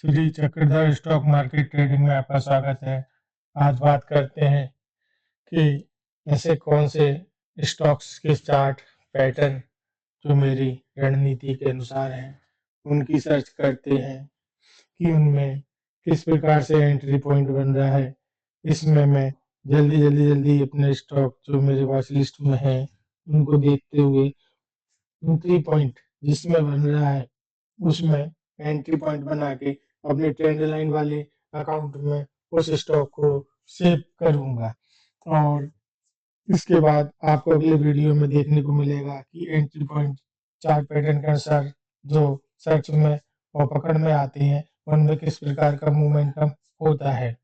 Shri Chakradhar stock market trading में आपका स्वागत है। आज बात करते हैं कि ऐसे कौन से स्टॉक्स के चार्ट पैटर्न जो मेरी रणनीति के अनुसार हैं, उनकी सर्च करते हैं कि उनमें किस प्रकार से एंट्री पॉइंट बन रहा है। इसमें मैं जल्दी अपने स्टॉक जो मेरे वॉच लिस्ट में है उनको देखते हुए एंट्री पॉइंट जिसमें बन रहा है उसमें एंट्री पॉइंट बना के अपने ट्रेंड लाइन वाले अकाउंट में उस स्टॉक को सेव करूंगा। और इसके बाद आपको अगले वीडियो में देखने को मिलेगा कि एंट्री पॉइंट चार्ट पैटर्न के अनुसार जो सर्च में और पकड़ में आते हैं उनमें किस प्रकार का मोमेंटम होता है।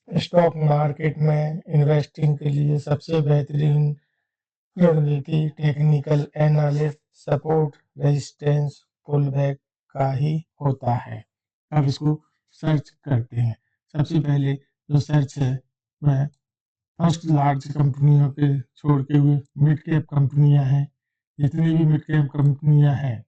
स्टॉक मार्केट में इन्वेस्टिंग के लिए सबसे बेहतरीन रणनीति technical analysis, support, resistance, pull back का ही होता है। अब इसको सर्च करते हैं। सबसे पहले जो सर्च है वह फर्स्ट लार्ज कंपनियों के छोड़ के हुए मिड कैप कंपनियां हैं। जितनी भी मिड कैप कंपनियां हैं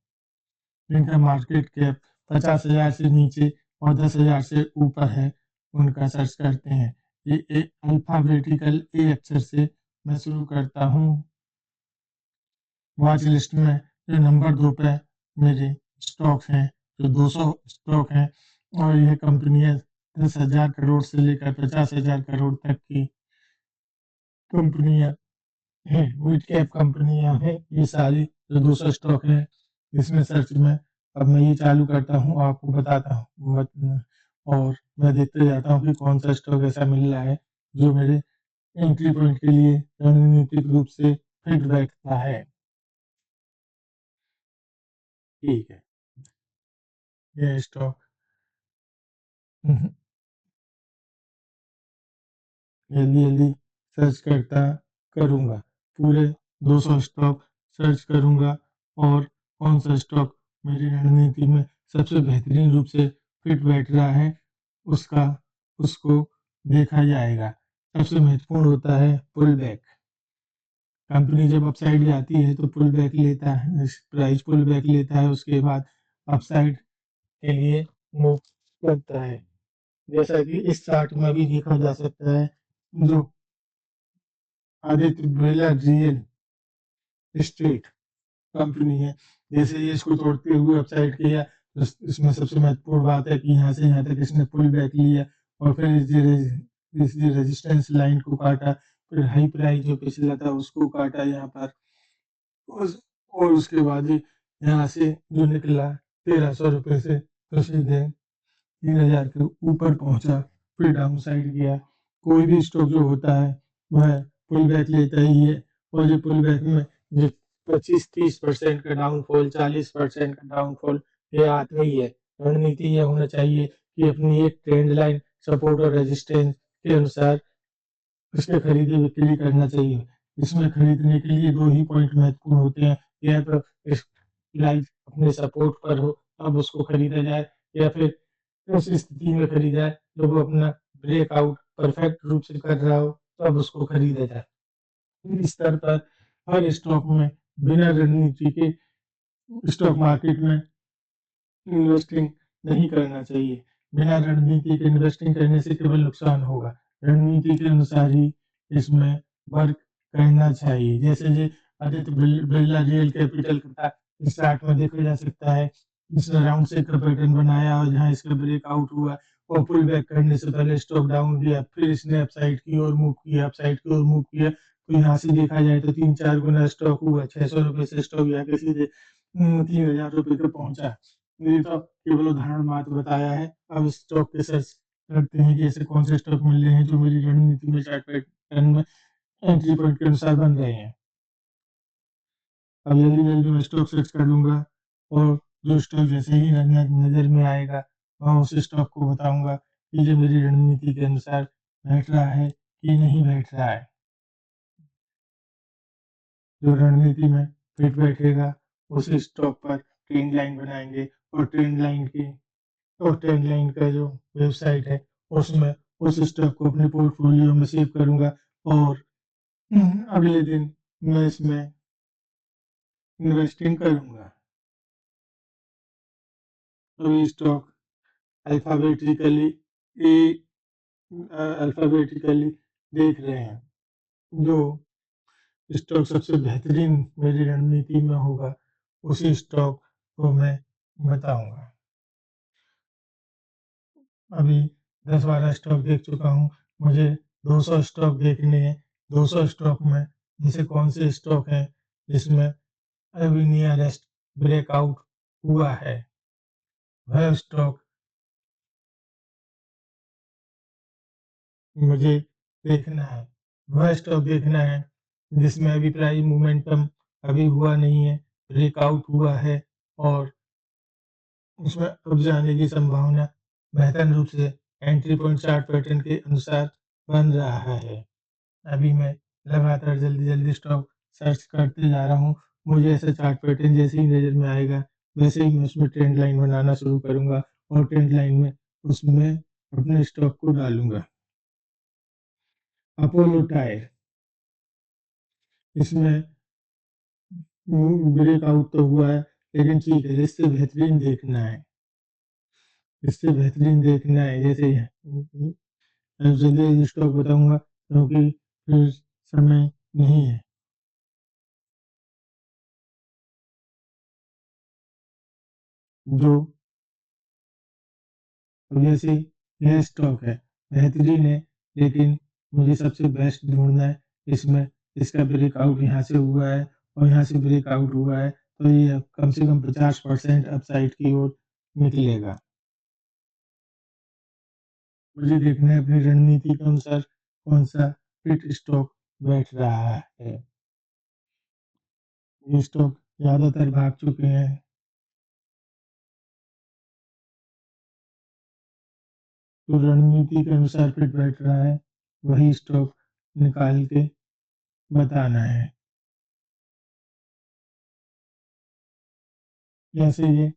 जिनका मार्केट कैप 50,000 से नीचे और 10,000 से ऊपर है उनका सर्च करते हैं। ये अल्फाबेटिकल ए अक्षर से मैं शुरू करता हूँ। वॉच लिस्ट में जो नंबर 2 पे मेरे स्टॉक हैं, जो 200 स्टॉक हैं और ये कंपनियां 10,000 करोड़ से लेकर 50,000 करोड़ तक की कंपनियां हैं, मिड कैप कंपनियां हैं। ये सारी जो 200 स्टॉक हैं इसमें सर्च में अब मैं ये चालू करता हूँ, आपको बताता हूँ और मैं देखते जाता हूँ कि कौन सा स्टॉक ऐसा मिल रहा है जो मेरे एंट्री पॉइंट के लिए रणनीतिक रूप से फिट बैठता है। ठीक है, ये स्टॉक जल्दी सर्च करता करूँगा। पूरे 200 स्टॉक सर्च करूँगा और कौन सा स्टॉक मेरी रणनीति में सबसे बेहतरीन रूप से फिट बैठ रहा है उसको देखा जाएगा। सबसे महत्वपूर्ण होता है पुल बैक। कंपनी जब अपसाइड जाती है तो पुल बैक लेता है, प्राइस पुल बैक लेता है, उसके बाद अपसाइड के लिए मूव करता है। जैसा कि इस चार्ट में भी देखा जा सकता है, जो Aditya Birla real estate company है, जैसे ये इसको तोड़ते हुए अपसाइड किया तो इसमें सबसे महत्वपूर्ण बात है कि यहाँ से यहाँ तक इसने पुल बैक लिया और फिर इस रेजिस्टेंस लाइन को काटा, फिर हाई प्राइस जो पिछला था उसको काटा यहाँ पर और उसके बाद ही यहाँ से जो निकला 1,300 रुपये से तो सीधे 3,000 के ऊपर पहुंचा, फिर डाउन साइड गया। कोई भी स्टॉक जो होता है वह पुल बैक लेता ही है और ये पुल बैक में जो 25-30% का डाउनफॉल, 40% का डाउनफॉल ये आता ही है। रणनीति यह होना चाहिए कि अपनी एक ट्रेंड लाइन सपोर्ट और रेजिस्टेंस के अनुसार उसके खरीदी बिक्री करना चाहिए। इसमें खरीदने के लिए 2 ही पॉइंट महत्वपूर्ण होते हैं, या तो इस लाइफ अपने सपोर्ट पर हो तब उसको खरीदा जाए, या फिर उस स्थिति में खरीदा जाए जब वो अपना ब्रेकआउट परफेक्ट रूप से कर रहा हो तब उसको खरीदा जाए। इस स्तर पर हर स्टॉक में बिना रणनीति के स्टॉक मार्केट में इन्वेस्टिंग नहीं करना चाहिए। बिना रणनीति के इन्वेस्टिंग करने से केवल नुकसान होगा। रणनीति के अनुसार ही इसमें वर्क करना चाहिए। जैसे ये आदित्य बिरला रियल कैपिटल का इस चार्ट में देखा जा सकता है, इसने राउंड शेप का पैटर्न बनाया और जहाँ इसका ब्रेकआउट हुआ और पुल बैक करने से पहले स्टॉक डाउन गया, फिर इसने अपसाइड की ओर मूव किया, अपसाइड की ओर मूव किया, तो यहाँ से देखा जाए तो 3-4 गुना स्टॉक हुआ। 600 रुपये से स्टॉक जाके सीधे 3,000 रुपये पे पहुंचा। ये तो केवल उदाहरण मात्र बताया है। अब स्टॉक के सर्च करते हैं कि ऐसे कौन से स्टॉक मिल रहे हैं जो मेरी रणनीति में चार्ट पैटर्न में एंट्री पॉइंट के अनुसार बन रहे हैं। अब जल्दी मैं स्टॉक सर्च कर लूंगा और जो स्टॉक जैसे ही नजर में आएगा मैं उस स्टॉक को बताऊंगा कि जो मेरी रणनीति के अनुसार बैठ रहा है कि नहीं बैठ रहा है। जो रणनीति में फिट बैठेगा उस स्टॉक पर ट्रेंड लाइन बनाएंगे और ट्रेंड लाइन का जो वेबसाइट है उसमें उस स्टॉक को अपने पोर्टफोलियो में सेव करूंगा और अगले दिन मैं इसमें इन्वेस्टिंग करूंगा। तो ये स्टॉक अल्फ़ाबेटिकली ए अल्फ़ाबेटिकली देख रहे हैं। जो स्टॉक सबसे बेहतरीन मेरी रणनीति में होगा, उसी स्टॉक को मैं बताऊँगा। अभी 10-12 स्टॉक देख चुका हूँ, मुझे 200 स्टॉक देखने हैं। 200 स्टॉक में जैसे कौन से स्टॉक हैं जिसमें अभी नियरेस्ट ब्रेकआउट हुआ है, वह स्टॉक मुझे देखना है। वह स्टॉक देखना है जिसमें अभी प्राइस मोमेंटम अभी हुआ नहीं है, ब्रेकआउट हुआ है और उसमें अब जाने की संभावना बेहतर रूप से एंट्री पॉइंट चार्ट पैटर्न के अनुसार बन रहा है। अभी मैं लगातार जल्दी-जल्दी स्टॉक सर्च करते जा रहा हूँ। मुझे ऐसा चार्ट पैटर्न जैसे ही नज़र में आएगा, वैसे ही मैं उसमें ट्रेंड लाइन बनाना शुरू करूँगा और ट्रेंड लाइन में उसमें अपने स्टॉक को डालूँगा। अपोलो टायर इसमें ब्रेकआउट तो हुआ है, लेकिन ठीक है, इससे बेहतरीन देखना है जैसे जल्दी स्टॉक बताऊँगा क्योंकि फिर समय नहीं है। जो जैसे यह स्टॉक है, बेहतरीन है, लेकिन मुझे सबसे बेस्ट ढूँढना है। इसमें इसका ब्रेकआउट यहाँ से हुआ है और यहाँ से ब्रेकआउट हुआ है, तो ये कम से कम 50% अपसाइड की ओर निकलेगा। मुझे देखना है अपनी रणनीति के अनुसार कौन-सा फिट स्टॉक बैठ रहा है। ये स्टॉक ज़्यादातर भाग चुके हैं। तो रणनीति के अनुसार फिट बैठ रहा है, वही स्टॉक निकाल के बताना है। जैसे ये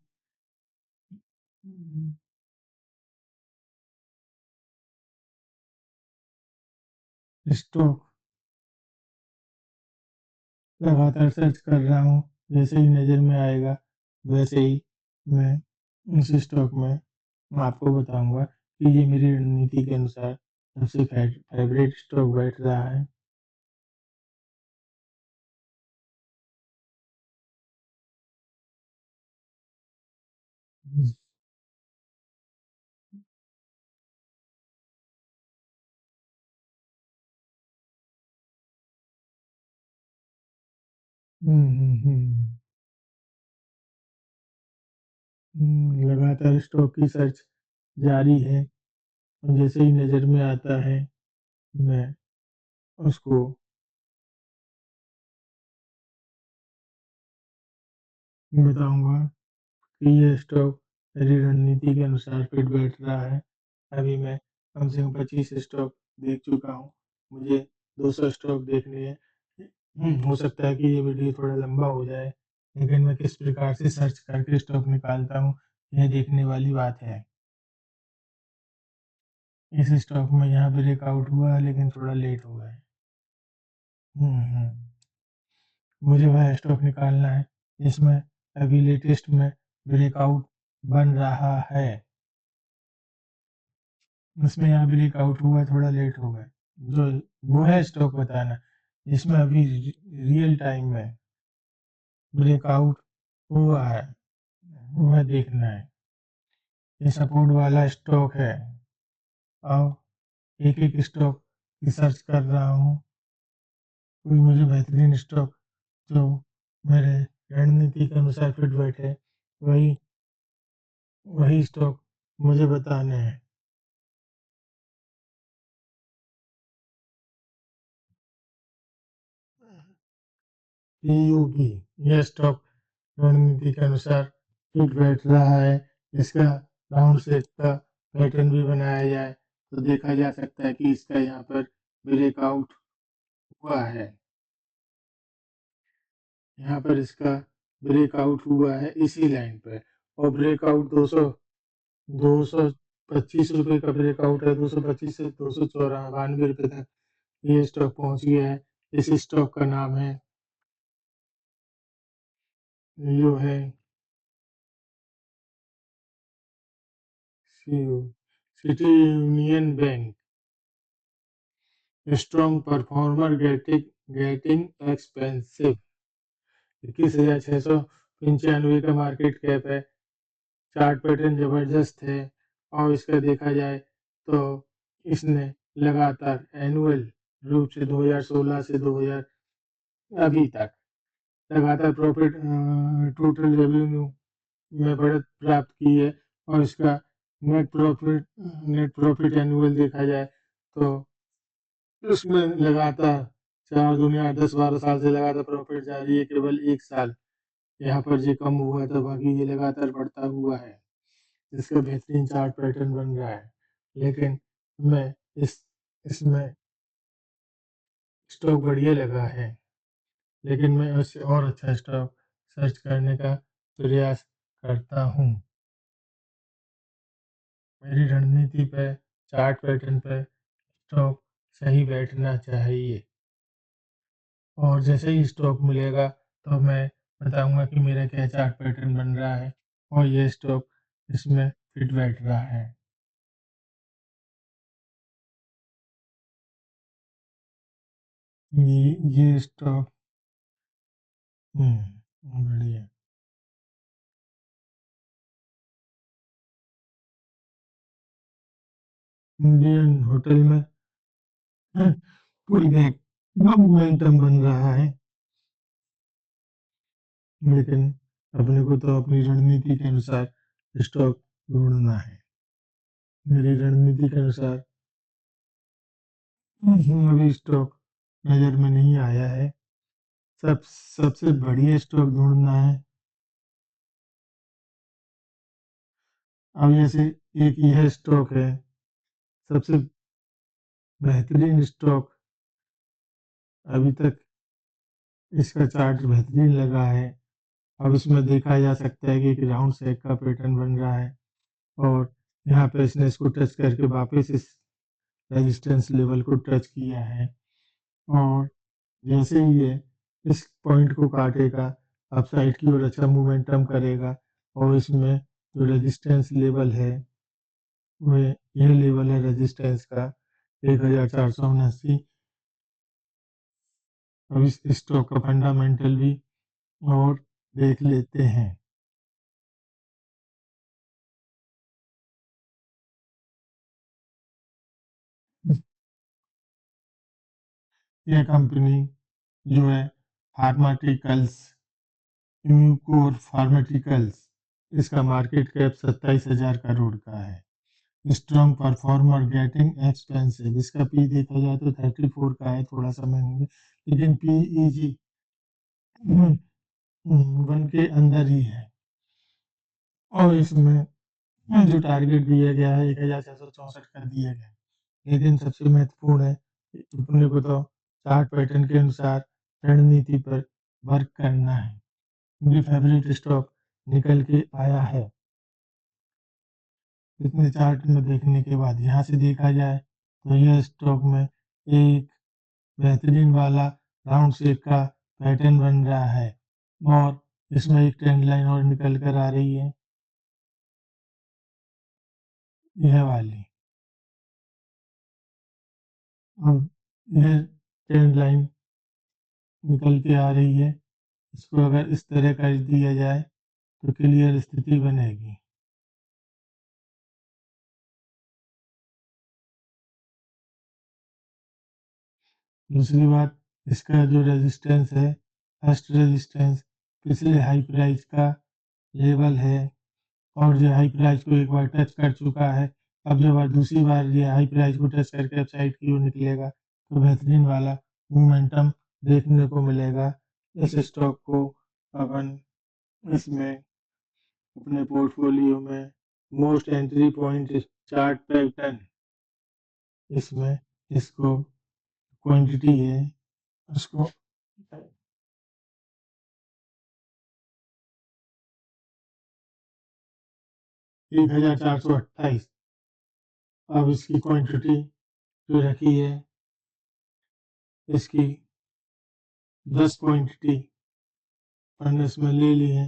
स्टॉक लगातार सर्च कर रहा हूँ, जैसे ही नज़र में आएगा, वैसे ही मैं उस स्टॉक में आपको बताऊँगा कि ये मेरी रणनीति के अनुसार सबसे फेवरेट स्टॉक बैठ रहा है। लगातार स्टॉक की सर्च जारी है और जैसे ही नज़र में आता है, मैं उसको बताऊँगा कि ये स्टॉक मेरी रणनीति के अनुसार फिट बैठ रहा है। अभी मैं कम से कम 25 स्टॉक देख चुका हूँ। मुझे 200 स्टॉक देखने हैं। हो सकता है कि ये वीडियो थोड़ा लंबा हो जाए, लेकिन मैं किस प्रकार से सर्च करके स्टॉक निकालता हूँ, यह देखने वाली बात है। इस स्टॉक में यहाँ ब्रेकआउट हुआ है, लेकिन थोड़ा लेट हुआ है। हुँ। मुझे वह स्टॉक निकालना है, जिसमें अभी लेटेस्ट में ब्रेकआउट बन रहा है। उसमें यहाँ ब्रेकआउट हुआ, थोड़ा लेट हो गए। जो वो है स्टॉक बताना, जिसमें अभी रियल टाइम में ब्रेकआउट हुआ है, वह देखना है। ये सपोर्ट वाला स्टॉक है। अब एक-एक स्टॉक की सर्च कर रहा हूँ, कोई मुझे बेहतरीन स्टॉक जो मेरे रणनीति के अनुसार फिट बैठे, वही वही स्टॉक मुझे बताने हैं। टीयूबी यह स्टॉक रणनीति के अनुसार फिट बैठ रहा है। इसका राउंड शेप का पैटर्न भी बनाया जाए तो देखा जा सकता है कि इसका यहाँ पर ब्रेकआउट हुआ है। यहाँ पर इसका ब्रेकआउट हुआ है इसी लाइन पे और ब्रेकआउट 225 रुपए का ब्रेकआउट है। 225 से 292 रुपए तक ये स्टॉक पहुंच गया है। इस स्टॉक का नाम है जो है city union bank strong performer getting expensive. 21,695 का मार्केट कैप है। चार्ट पैटर्न जबरदस्त है और इसका देखा जाए तो इसने लगातार एनुअल रूप से 2016 से 2000 अभी तक लगातार प्रॉफिट टोटल रेवेन्यू में बढ़त प्राप्त की है और इसका नेट प्रॉफिट एनुअल देखा जाए तो उसमें लगातार 4 दुनिया 10-12 साल से लगातार प्रॉफिट जारी है। केवल एक साल यहाँ पर ये कम हुआ था, बाकी ये लगातार बढ़ता हुआ है। इसका बेहतरीन चार्ट पैटर्न बन रहा है। लेकिन मैं इस इसमें स्टॉक बढ़िया लगा है, लेकिन मैं उससे और अच्छा स्टॉक सर्च करने का प्रयास करता हूँ। मेरी रणनीति पे चार्ट पैटर्न पे स्टॉक सही बैठना चाहिए और जैसे ही स्टॉक मिलेगा तो मैं बताऊंगा कि मेरा क्या चार्ट पैटर्न बन रहा है और ये स्टॉक इसमें फिट बैठ रहा है। ये स्टॉक बढ़िया। इंडियन होटल में पूरी बैक मोमेंटम बन रहा है, लेकिन अपने को तो अपनी रणनीति के अनुसार स्टॉक ढूंढना है। मेरी रणनीति के अनुसार अभी स्टॉक नज़र में नहीं आया है। सबसे बढ़िया स्टॉक ढूंढना है। अब जैसे एक यह स्टॉक है, सबसे बेहतरीन स्टॉक अभी तक इसका चार्ट बेहतरीन लगा है। अब इसमें देखा जा सकता है कि एक राउंड शेप का पैटर्न बन रहा है और यहाँ पे इसने इसको टच करके वापस इस रेजिस्टेंस लेवल को टच किया है और जैसे ही ये इस पॉइंट को काटेगा अपसाइड की ओर अच्छा मोमेंटम करेगा और इसमें जो रेजिस्टेंस लेवल है वो ये लेवल है रेजिस्टेंस का 1479। अब इस स्टॉक का फंडामेंटल भी और देख लेते हैं। यह कंपनी जो है फार्माटिकल्स इम्यूकोर फार्माटिकल्स, इसका मार्केट कैप 27,000 करोड़ का है। स्ट्रॉन्ग परफॉर्मर गेटिंग एक्सपेंसिव, इसका पी देखा जाए तो 34 का है, थोड़ा सा महंगा, लेकिन पीईजी 1 के अंदर ही है और इसमें जो टारगेट दिया गया है 1,664 का दिया गया है। लेकिन सबसे महत्वपूर्ण है कि अपने को तो चार्ट पैटर्न के अनुसार रणनीति पर वर्क करना है। मेरी फेवरेट स्टॉक निकल के आया है। इतने चार्ट में देखने के बाद यहाँ से देखा जाए तो यह स्टॉक में एक बेहतरीन वाला राउंड शेप का पैटर्न बन रहा है और इसमें एक ट्रेंड लाइन और निकल कर आ रही है, यह वाली। अब यह ट्रेंड लाइन निकल के आ रही है, इसको अगर इस तरह कर दिया जाए तो क्लियर स्थिति बनेगी। दूसरी बात, इसका जो रेजिस्टेंस है, फर्स्ट रेजिस्टेंस पिछले हाई प्राइस का लेवल है और जो हाई प्राइस को एक बार टच कर चुका है। अब जब दूसरी बार ये हाई प्राइस को टच करके अपसाइड की ओर निकलेगा तो बेहतरीन वाला मोमेंटम देखने को मिलेगा। इस स्टॉक को अपन इसमें अपने पोर्टफोलियो में most entry point chart pattern, इसमें इसको क्वांटिटी है उसको 1,428। अब इसकी क्वांटिटी जो रखी है इसकी 10 क्वांटिटी मैंने इसमें ले ली है।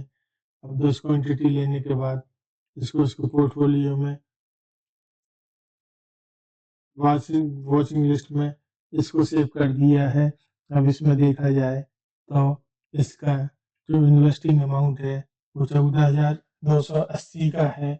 अब 10 क्वांटिटी लेने के बाद इसको पोर्टफोलियो में वॉचिंग लिस्ट में इसको सेव कर दिया है। अब इसमें देखा जाए तो इसका जो इन्वेस्टिंग अमाउंट है वो 14,280 का है।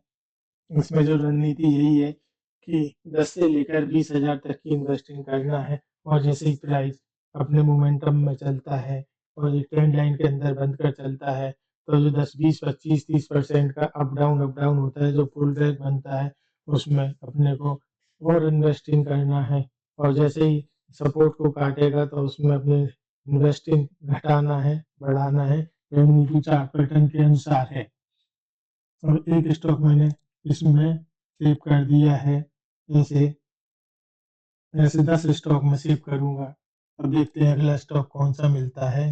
इसमें जो रणनीति यही है कि 10 से लेकर 20,000 तक की इन्वेस्टिंग करना है, और जैसे ही प्राइस अपने मोमेंटम में चलता है और एक ट्रेंड लाइन के अंदर बंद कर चलता है, तो जो 10, 20, 25, 30% का अप डाउन होता है, जो पुल बैक बनता है, उसमें अपने को और इन्वेस्टिंग करना है। और जैसे ही सपोर्ट को काटेगा तो उसमें अपने इन्वेस्टिंग घटाना है, बढ़ाना है, रणनीति चार्ट पैटर्न के अनुसार है। और एक स्टॉक मैंने इसमें सेव कर दिया है। ऐसे ऐसे 10 स्टॉक में सेव करूंगा। अब देखते हैं अगला स्टॉक कौन सा मिलता है।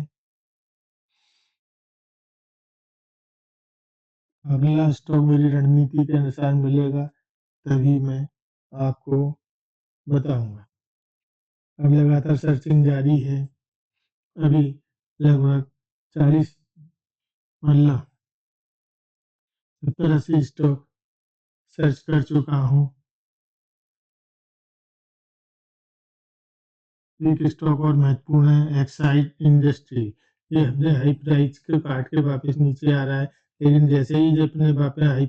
अगला स्टॉक मेरी रणनीति के अनुसार मिलेगा तभी मैं आपको बताऊंगा। अब लगातार सर्चिंग जारी है। अभी लगभग 40 मतलब 70-80 स्टॉक सर्च कर चुका हूँ। एक स्टॉक और महत्वपूर्ण है, एक्साइड इंडस्ट्री। ये अपने हाई प्राइस को काट के वापस नीचे आ रहा है, लेकिन जैसे ही ये अपने वापस हाई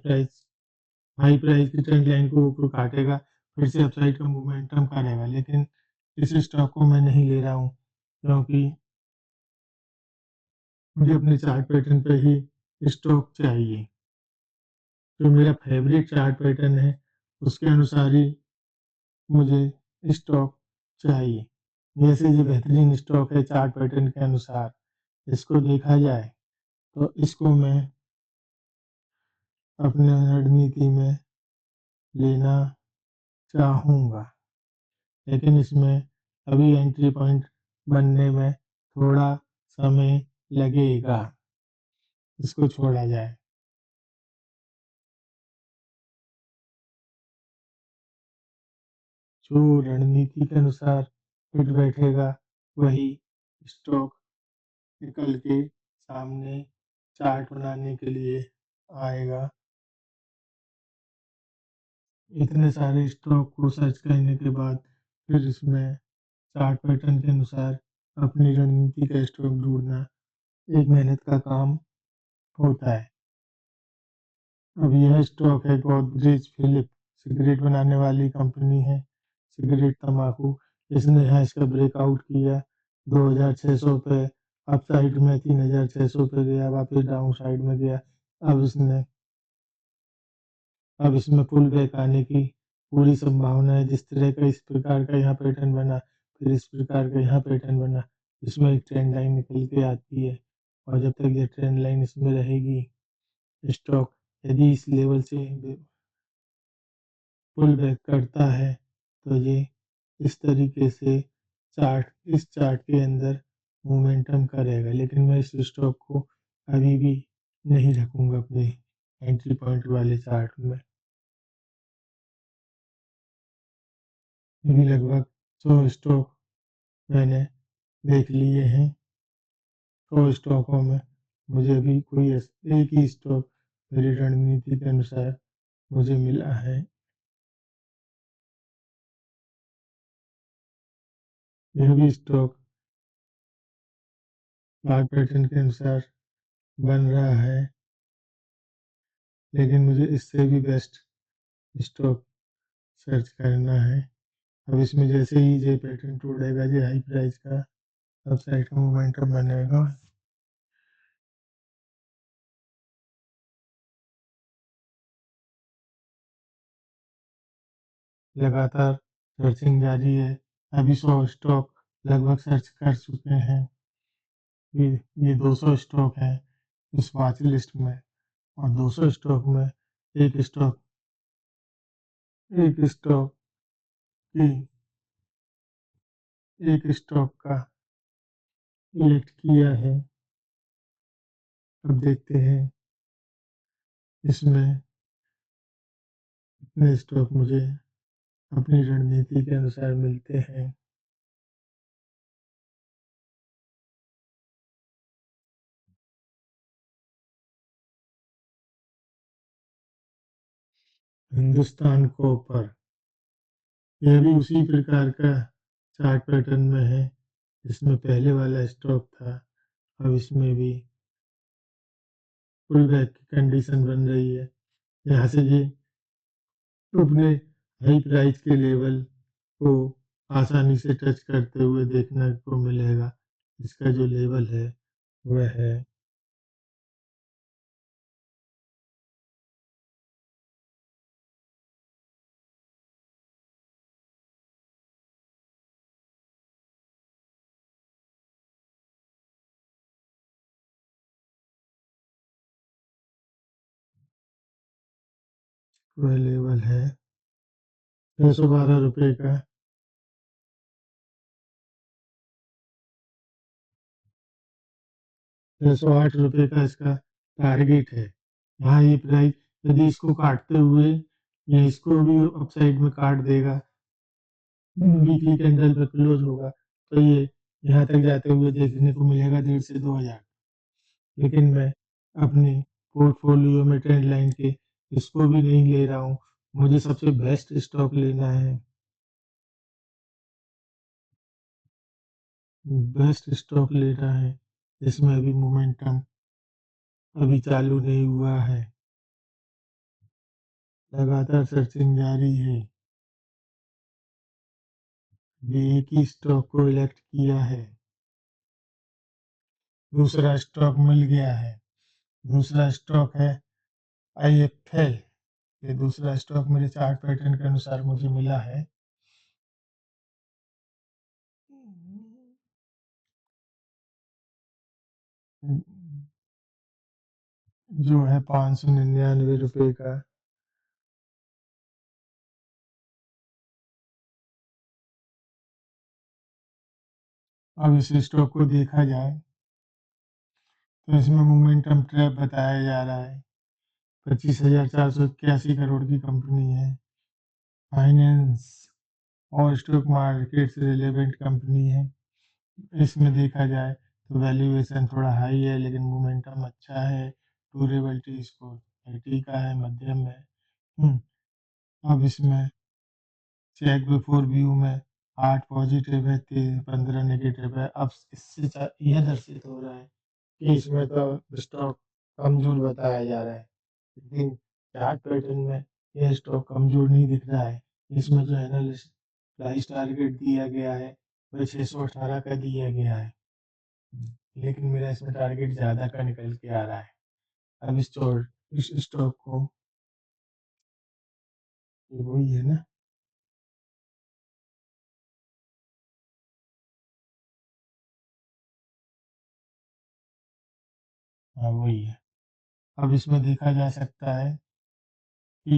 प्राइस की ट्रेंड लाइन को ऊपर काटेगा, फिर से अपसाइड का मोमेंटम करेगा। लेकिन इस स्टॉक को मैं नहीं ले रहा हूँ, क्योंकि मुझे अपने चार्ट पैटर्न पे ही स्टॉक चाहिए। जो मेरा फेवरेट चार्ट पैटर्न है उसके अनुसार ही मुझे स्टॉक चाहिए। जैसे ये बेहतरीन स्टॉक है चार्ट पैटर्न के अनुसार, इसको देखा जाए तो इसको मैं अपने रणनीति में लेना चाहूँगा, लेकिन इसमें अभी एंट्री पॉइंट बनने में थोड़ा समय लगेगा। इसको छोड़ा जाए। जो रणनीति के अनुसार फिट बैठेगा वही स्टॉक निकल के सामने चार्ट बनाने के लिए आएगा। इतने सारे स्टॉक को सर्च करने के बाद फिर इसमें चार्ट पैटर्न के अनुसार अपनी रणनीति का स्टॉक ढूंढना एक मेहनत का काम होता है। अब यह स्टॉक है गोदरेज फिलिप, सिगरेट बनाने वाली कंपनी है, सिगरेट तंबाकू। इसने यहाँ इसका ब्रेकआउट किया 2,600 पे, अप साइड में 3,600 पे गया, वापस डाउन साइड में गया। अब इसने अब इसमें पुल बैक आने की पूरी संभावना है। जिस तरह का इस प्रकार का यहाँ पैटर्न बना, फिर इस प्रकार का यहाँ पैटर्न बना, इसमें एक ट्रेंड लाइन निकल के आती है। और जब तक ये ट्रेंड लाइन इसमें रहेगी, स्टॉक यदि इस लेवल से पुल बैक करता है तो ये इस तरीके से इस चार्ट के अंदर मोमेंटम करेगा। लेकिन मैं इस स्टॉक को अभी भी नहीं रखूंगा अपने एंट्री पॉइंट वाले चार्ट में। अभी लगभग 100 स्टॉक मैंने देख लिए हैं। 100 स्टॉकों में मुझे भी एक ही स्टॉक मेरी रणनीति के अनुसार मुझे मिला है। यह भी स्टॉक चार्ट पैटर्न के अनुसार बन रहा है, लेकिन मुझे इससे भी बेस्ट स्टॉक सर्च करना है। अब इसमें जैसे ही ये पैटर्न टूटेगा, ये हाई प्राइस का अपसाइड का मोमेंटम बनेगा। लगातार सर्चिंग जारी है। अभी 100 स्टॉक लगभग सर्च कर चुके हैं। ये ये 200 स्टॉक है इस वॉच लिस्ट में, और 200 स्टॉक में एक स्टॉक एक स्टॉक की एक स्टॉक का सिलेक्ट किया है। अब देखते हैं इसमें कितने स्टॉक मुझे अपनी रणनीति के अनुसार मिलते हैं। हिंदुस्तान कॉपर, यह भी उसी प्रकार का चार्ट पैटर्न में है, जिसमें पहले वाला स्टॉक था। अब इसमें भी पुल बैक की कंडीशन बन रही है। यहाँ से ये अपने हाई प्राइस के लेवल को आसानी से टच करते हुए देखने को मिलेगा। इसका जो लेवल है वह है वह लेवल है 612 रुपये का। 608 रुपये का इसका टारगेट है। यहाँ ये प्राइस यदि इसको काटते हुए या इसको भी अपसाइड में काट देगा, वीकली कैंडल पे क्लोज होगा, तो ये यहाँ तक जाते हुए देखने को मिलेगा 1,500 से 2,000। लेकिन मैं अपने पोर्टफोलियो में ट्रेंड लाइन के इसको भी नहीं ले रहा हूँ। मुझे सबसे बेस्ट स्टॉक लेना है। बेस्ट स्टॉक लेना है जिसमें अभी मोमेंटम अभी चालू नहीं हुआ है, लगातार सर्चिंग जारी है। ये एक ही स्टॉक को इलेक्ट किया है, दूसरा स्टॉक मिल गया है। दूसरा स्टॉक है IFL। ये दूसरा स्टॉक मेरे चार्ट पैटर्न के अनुसार मुझे मिला है। जो है 599 रुपये का। अब इस स्टॉक को देखा जाए तो इसमें मोमेंटम ट्रैप बताया जा रहा है। 25,481 करोड़ की कंपनी है। फाइनेंस और स्टॉक मार्केट से रिलेवेंट कंपनी है। इसमें देखा जाए तो वैल्यूएशन थोड़ा हाई है, लेकिन मोमेंटम अच्छा है। ड्यूरेबिलिटी स्कोर 80 का है, मध्यम है। अब इसमें चेक बिफोर व्यू में 8 पॉजिटिव है, 15 नेगेटिव है। अब इससे यह दर्शित हो रहा है कि इसमें तो स्टॉक कमजोर बताया जा रहा है, लेकिन चार्ट पैटर्न में यह स्टॉक कमजोर नहीं दिख रहा है। इसमें जो एनालिस्ट प्राइस टारगेट दिया गया है वह 618 का दिया गया है, लेकिन मेरा इसमें टारगेट ज़्यादा का निकल के आ रहा है। अब इस स्टॉक को, ये वही है ना? हाँ वही है। अब इसमें देखा जा सकता है कि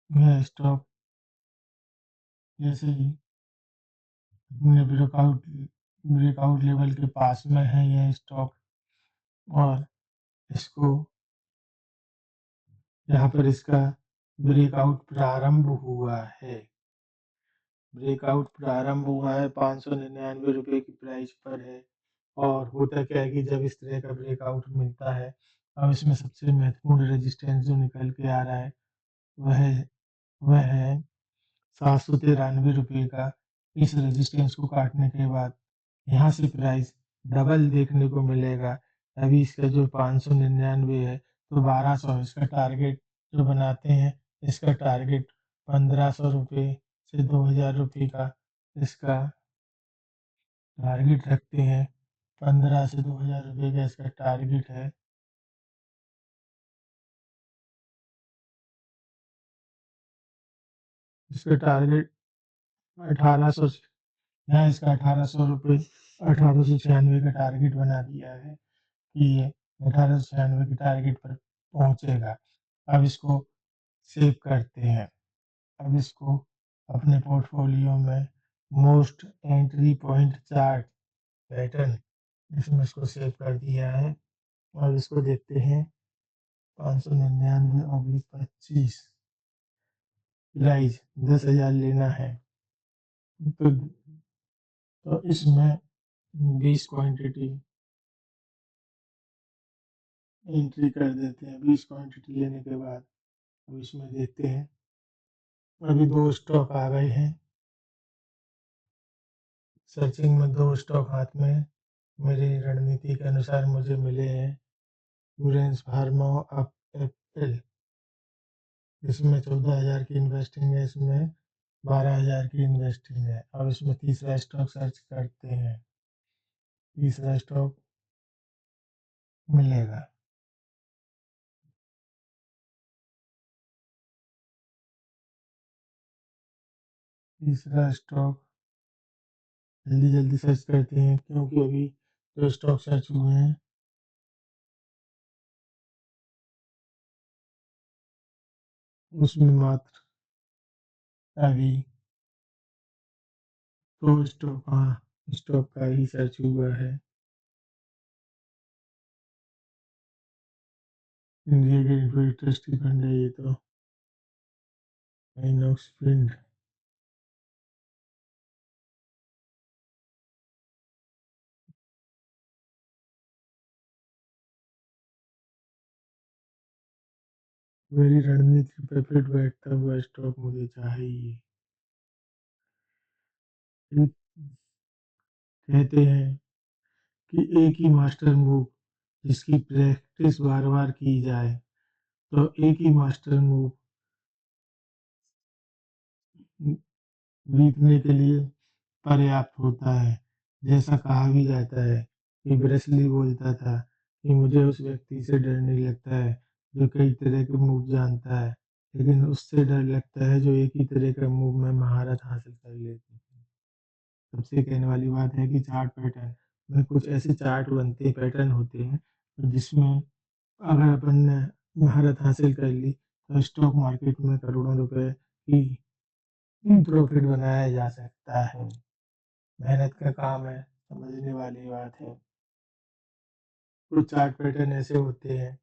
यह स्टॉक जैसे ही अपने ब्रेकआउट लेवल के पास में है यह स्टॉक, और इसको यहाँ पर इसका ब्रेकआउट प्रारंभ हुआ है। ब्रेकआउट प्रारंभ हुआ है 599 रुपये की प्राइस पर है। और होता क्या है कि जब इस तरह का ब्रेकआउट मिलता है, अब इसमें सबसे महत्वपूर्ण रेजिस्टेंस जो निकल के आ रहा है वह वह है 793 रुपये का। इस रेजिस्टेंस को काटने के बाद यहाँ से प्राइस डबल देखने को मिलेगा। अभी इसका जो 599 है तो 1200 इसका टारगेट जो बनाते हैं। इसका टारगेट 1,500 रुपये से 2,000 रुपये का इसका टारगेट रखते हैं। 15 से 2,000 रुपये का इसका टारगेट है। इसका टारगेट 1800, यहाँ इसका 1800 रुपये, 1896 का टारगेट बना दिया है कि ये 1896 के टारगेट पर पहुंचेगा। अब इसको सेव करते हैं। अब इसको अपने पोर्टफोलियो में most entry point chart pattern, इसमें इसको सेव कर दिया है। और इसको देखते हैं 599/25 प्राइस 10,000 लेना है। तो, तो इसमें 20 क्वांटिटी एंट्री कर देते हैं। 20 क्वांटिटी लेने के बाद अब इसमें देखते हैं, अभी दो स्टॉक आ गए हैं। सर्चिंग में 2 स्टॉक हाथ में मेरी रणनीति के अनुसार मुझे मिले हैं। यूरेंस फार्मा एल, इसमें 14,000 की इन्वेस्टिंग है, इसमें 12,000 की इन्वेस्टिंग है। अब इसमें तीसरा स्टॉक सर्च करते हैं। तीसरा स्टॉक मिलेगा। तीसरा स्टॉक जल्दी जल्दी सर्च करते हैं क्योंकि अभी जो स्टॉक सर्च हुए हैं उसमें मात्र अभी 2 स्टॉक का ही सर्च हुआ है। इंडिया के इंटरेस्टी फंड है ये तो। आइनॉक्स फंड मेरी रणनीति पे फिट बैठता हुआ स्टॉक मुझे चाहिए। कहते हैं कि एक ही मास्टर मूव जिसकी प्रैक्टिस बार बार की जाए, तो एक ही मास्टर मूव जीतने के लिए पर्याप्त होता है। जैसा कहा भी जाता है कि ब्रेसली बोलता था कि मुझे उस व्यक्ति से डर नहीं लगता है जो कई तरह के मूव जानता है, लेकिन उससे डर लगता है जो एक ही तरह का मूव में महारत हासिल कर लेता है। सबसे कहने वाली बात है कि चार्ट पैटर्न में कुछ ऐसे चार्ट बनते पैटर्न होते हैं जिसमें अगर अपन ने महारत हासिल कर ली तो स्टॉक मार्केट में करोड़ों रुपए की प्रॉफिट बनाया जा सकता है। मेहनत का काम है, समझने वाली बात है। कुछ चार्ट पैटर्न ऐसे होते हैं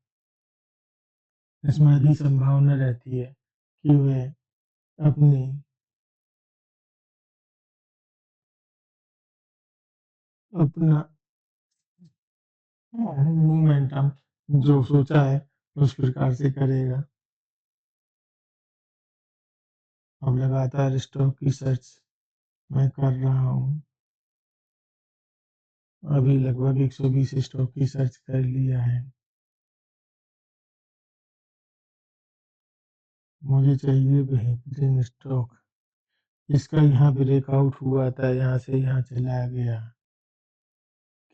जिसमें अधिक संभावना रहती है कि वे अपनी अपना मोमेंटम जो सोचा है उस प्रकार से करेगा। अब लगातार स्टॉक की सर्च मैं कर रहा हूँ। अभी लगभग 120 स्टॉक की सर्च कर लिया है। मुझे चाहिए बेहतरीन स्टॉक। इसका यहाँ ब्रेकआउट हुआ था, यहाँ से यहाँ चला गया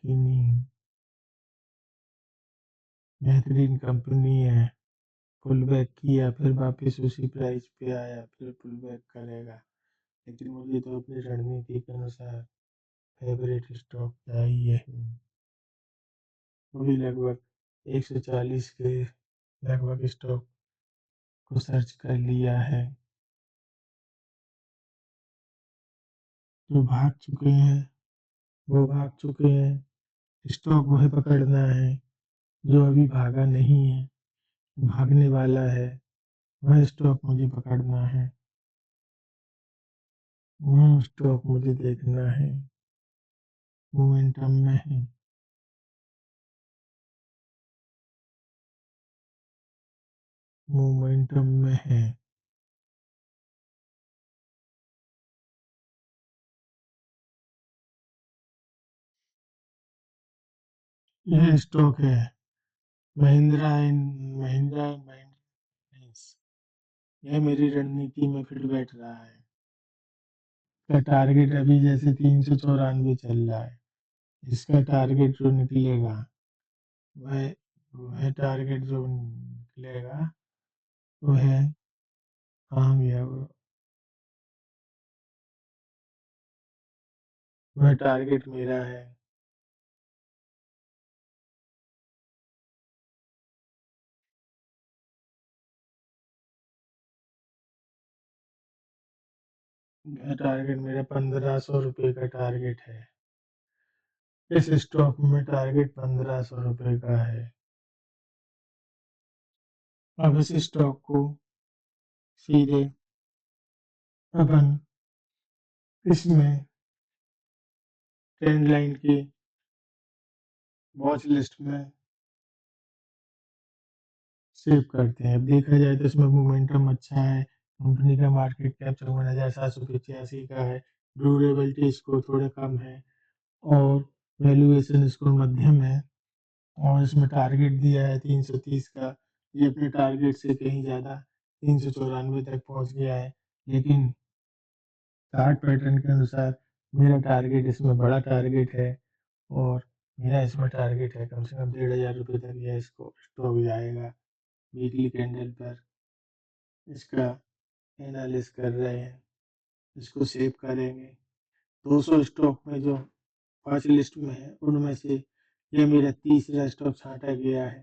कि नहीं। बेहतरीन कंपनी है। पुल बैक किया फिर वापस उसी प्राइस पे आया फिर पुल बैक करेगा, लेकिन मुझे तो अपनी रणनीति के अनुसार फेवरेट स्टॉक चाहिए। अभी लगभग 140 के लगभग स्टॉक को सर्च कर लिया है। जो भाग चुके हैं वो भाग चुके हैं। स्टॉक वह पकड़ना है जो अभी भागा नहीं है, भागने वाला है वह स्टॉक मुझे पकड़ना है। वह स्टॉक मुझे देखना है। मोमेंटम में है। मोमेंटम में है। यह स्टॉक है महिंद्रा एंड फाइनेंस। यह मेरी रणनीति में फिट बैठ रहा है। इसका टारगेट अभी जैसे 394 चल रहा है, इसका टारगेट जो निकलेगा वह वह टारगेट जो निकलेगा वह कहाँ गया वह टारगेट मेरा है। वह टारगेट मेरा 1500 रुपये का टारगेट है। इस स्टॉक में टारगेट 1500 रुपये का है। अब इस स्टॉक को सीधे अपन इसमें ट्रेंड लाइन की वॉच लिस्ट में सेव करते हैं। अब देखा जाए तो इसमें मोमेंटम अच्छा है। कंपनी का मार्केट कैप 54,785 का है। ड्यूरेबिलिटी स्कोर थोड़ा कम है और वैल्यूएशन स्कोर मध्यम है और इसमें टारगेट दिया है 330 का। ये अपने टारगेट से कहीं ज़्यादा 394 तक पहुंच गया है, लेकिन चार्ट पैटर्न के अनुसार मेरा टारगेट इसमें बड़ा टारगेट है और मेरा इसमें टारगेट है कम से कम 1500 तक यह इसको स्टॉक जाएगा। वीकली कैंडल पर इसका एनालिसिस कर रहे हैं, इसको सेव करेंगे। 200 स्टॉक में जो 5 लिस्ट में है उनमें से ये मेरा तीसरा स्टॉक छांटा गया है।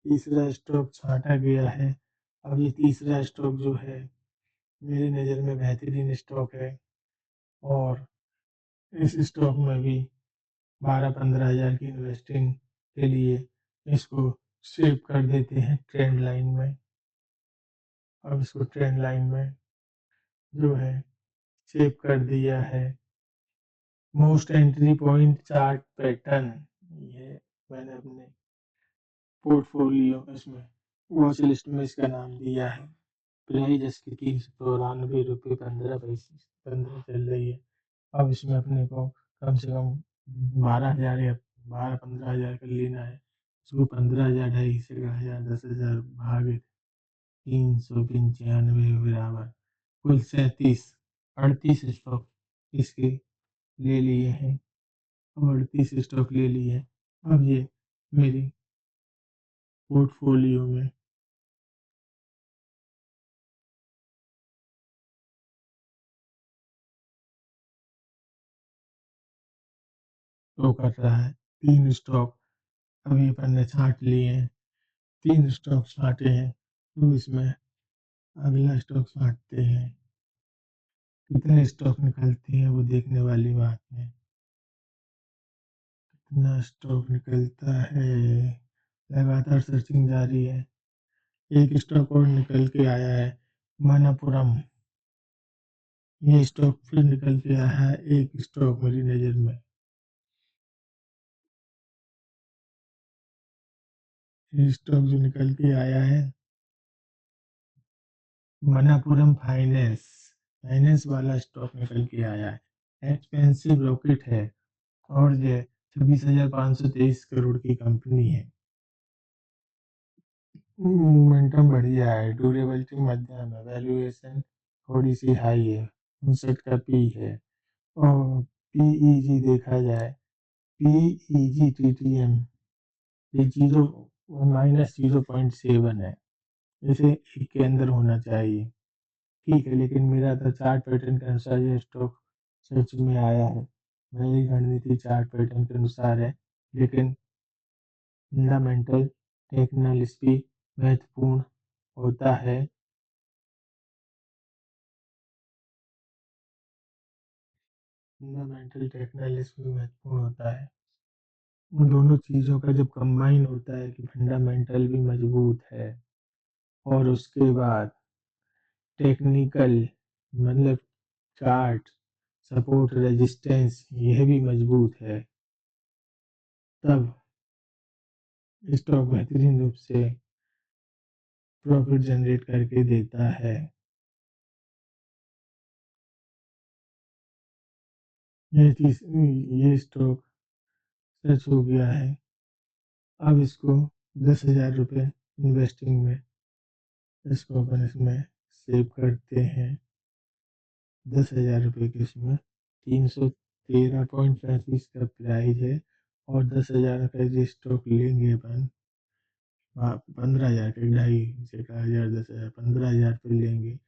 तीसरा स्टॉक छांटा गया है। अब ये तीसरा स्टॉक जो है मेरी नज़र में बेहतरीन स्टॉक है और इस स्टॉक में भी 12-15 हज़ार की इन्वेस्टिंग के लिए इसको सेव कर देते हैं ट्रेंड लाइन में। अब इसको ट्रेंड लाइन में जो है सेव कर दिया है। Most entry point chart pattern ये मैंने अपने पोर्टफोलियो इसमें वॉच लिस्ट में इसका नाम दिया है। प्राइस इसकी 392 रुपये 15 पैसे 15 चल रही है। अब इसमें अपने को कम से कम 12,000 या 12-15 हज़ार का लेना है। उसको 15,000 2,500 10,000 भागे 395 बराबर कुल 38 स्टॉक इसके ले लिए हैं। अब 38 स्टॉक ले लिए हैं। अब ये मेरी पोर्टफोलियो में शो कर रहा है। 3 स्टॉक अभी अपन ने छांट लिए हैं। 3 स्टॉक छांटे हैं। तो इसमें अगला स्टॉक छांटते हैं। कितने स्टॉक निकलते हैं वो देखने वाली बात है। कितना स्टॉक निकलता है, लगातार सर्चिंग जारी है। एक स्टॉक और निकल के आया है, मणप्पुरम। ये स्टॉक फिर निकल के आया है एक स्टॉक मेरी नज़र में। ये स्टॉक जो निकल के आया है मणप्पुरम फाइनेंस। फाइनेंस वाला स्टॉक निकल के आया है। एक्सपेंसिव रॉकेट है और ये 26,523 करोड़ की कंपनी है। मोमेंटम बढ़िया है, ड्यूरेबिलिटी मध्यम है, वैल्यूएशन थोड़ी सी हाई है, 59 का पी है और पीईजी देखा जाए पीईजी टीटीएम ये 0-0.7 है। इसे एक के अंदर होना चाहिए। ठीक है, लेकिन मेरा तो चार्ट पैटर्न के अनुसार ये स्टॉक सच में आया है। मेरी रणनीति चार्ट पैटर्न के अनुसार है, लेकिन फंडामेंटल टेक्निकल भी महत्वपूर्ण होता है। फंडामेंटल टेक्निकल भी महत्वपूर्ण होता है। उन दोनों चीज़ों का जब कंबाइन होता है कि फंडामेंटल भी मजबूत है और उसके बाद टेक्निकल मतलब चार्ट सपोर्ट रेजिस्टेंस यह भी मजबूत है, तब स्टॉक बेहतरीन रूप से प्रॉफिट जनरेट करके देता है। ये स्टॉक सच हो गया है। अब इसको 10,000 रुपये इन्वेस्टिंग में इसको अपन इसमें सेव करते हैं। 10,000 रुपये की इसमें 313.35 का प्राइस है और 10,000 का ये स्टॉक लेंगे अपन 15,000 के 2,500 10,000 15,000 पे लेंगे।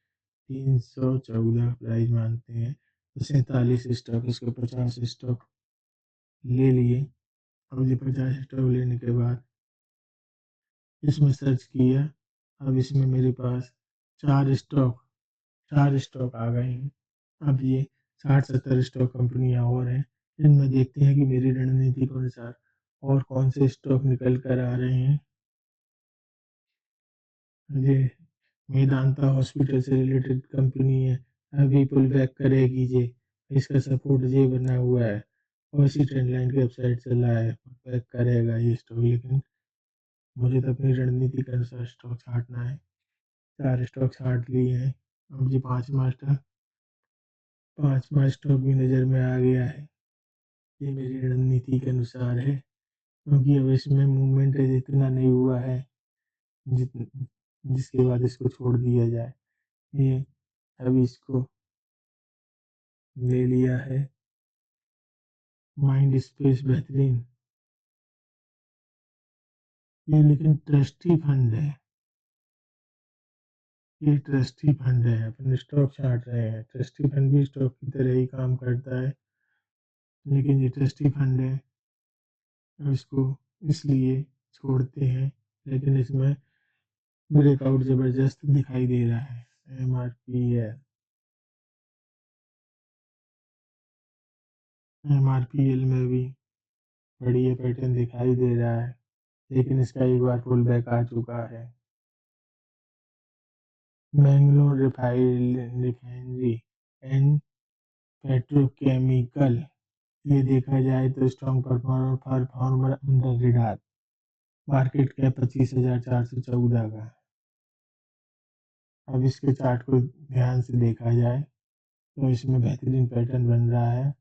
314 प्राइस मानते हैं तो 47 स्टॉक इसको 50 स्टॉक ले लिए। अब ये 50 स्टॉक लेने के बाद इसमें सर्च किया। अब इसमें मेरे पास चार स्टॉक चार स्टॉक आ गए हैं। अब ये 60-70 स्टॉक कंपनियां और हैं। इनमें देखते हैं कि मेरी रणनीति के अनुसार और कौन से स्टॉक निकल कर आ रहे हैं। ये मेदांता हॉस्पिटल से रिलेटेड कंपनी है, अभी पुल बैक करेगी ये, इसका सपोर्ट ये बना हुआ है और इसी ट्रेंड लाइन की वेबसाइट चला है, बैक करेगा ये स्टॉक। लेकिन मुझे तो अपनी रणनीति के अनुसार स्टॉक छांटना है। 4 स्टॉक छांट लिए हैं। अब ये 5वां स्टॉक भी नज़र में आ गया है। ये मेरी रणनीति के अनुसार है, क्योंकि अब इसमें मूवमेंट इतना नहीं हुआ है जित जिसके बाद इसको छोड़ दिया जाए। ये अभी इसको ले लिया है। माइंड स्पेस बेहतरीन, ये लेकिन ट्रस्टी फंड है। ये ट्रस्टी फंड है, अपन स्टॉक छांट रहे हैं। ट्रस्टी फंड भी स्टॉक की तरह ही काम करता है, लेकिन ये ट्रस्टी फंड है, अब इसको इसलिए छोड़ते हैं। लेकिन इसमें ब्रेकआउट जबरदस्त दिखाई दे रहा है। MRPL MRPL में भी बढ़िया पैटर्न दिखाई दे रहा है, लेकिन इसका एक बार पुल बैक आ चुका है। मैंगलोर रिफाइनरी एंड पेट्रोकेमिकल, ये देखा जाए तो strong performer under radar. Market cap 25,414 का। अब इसके चार्ट को ध्यान से देखा जाए तो इसमें बेहतरीन पैटर्न बन रहा है।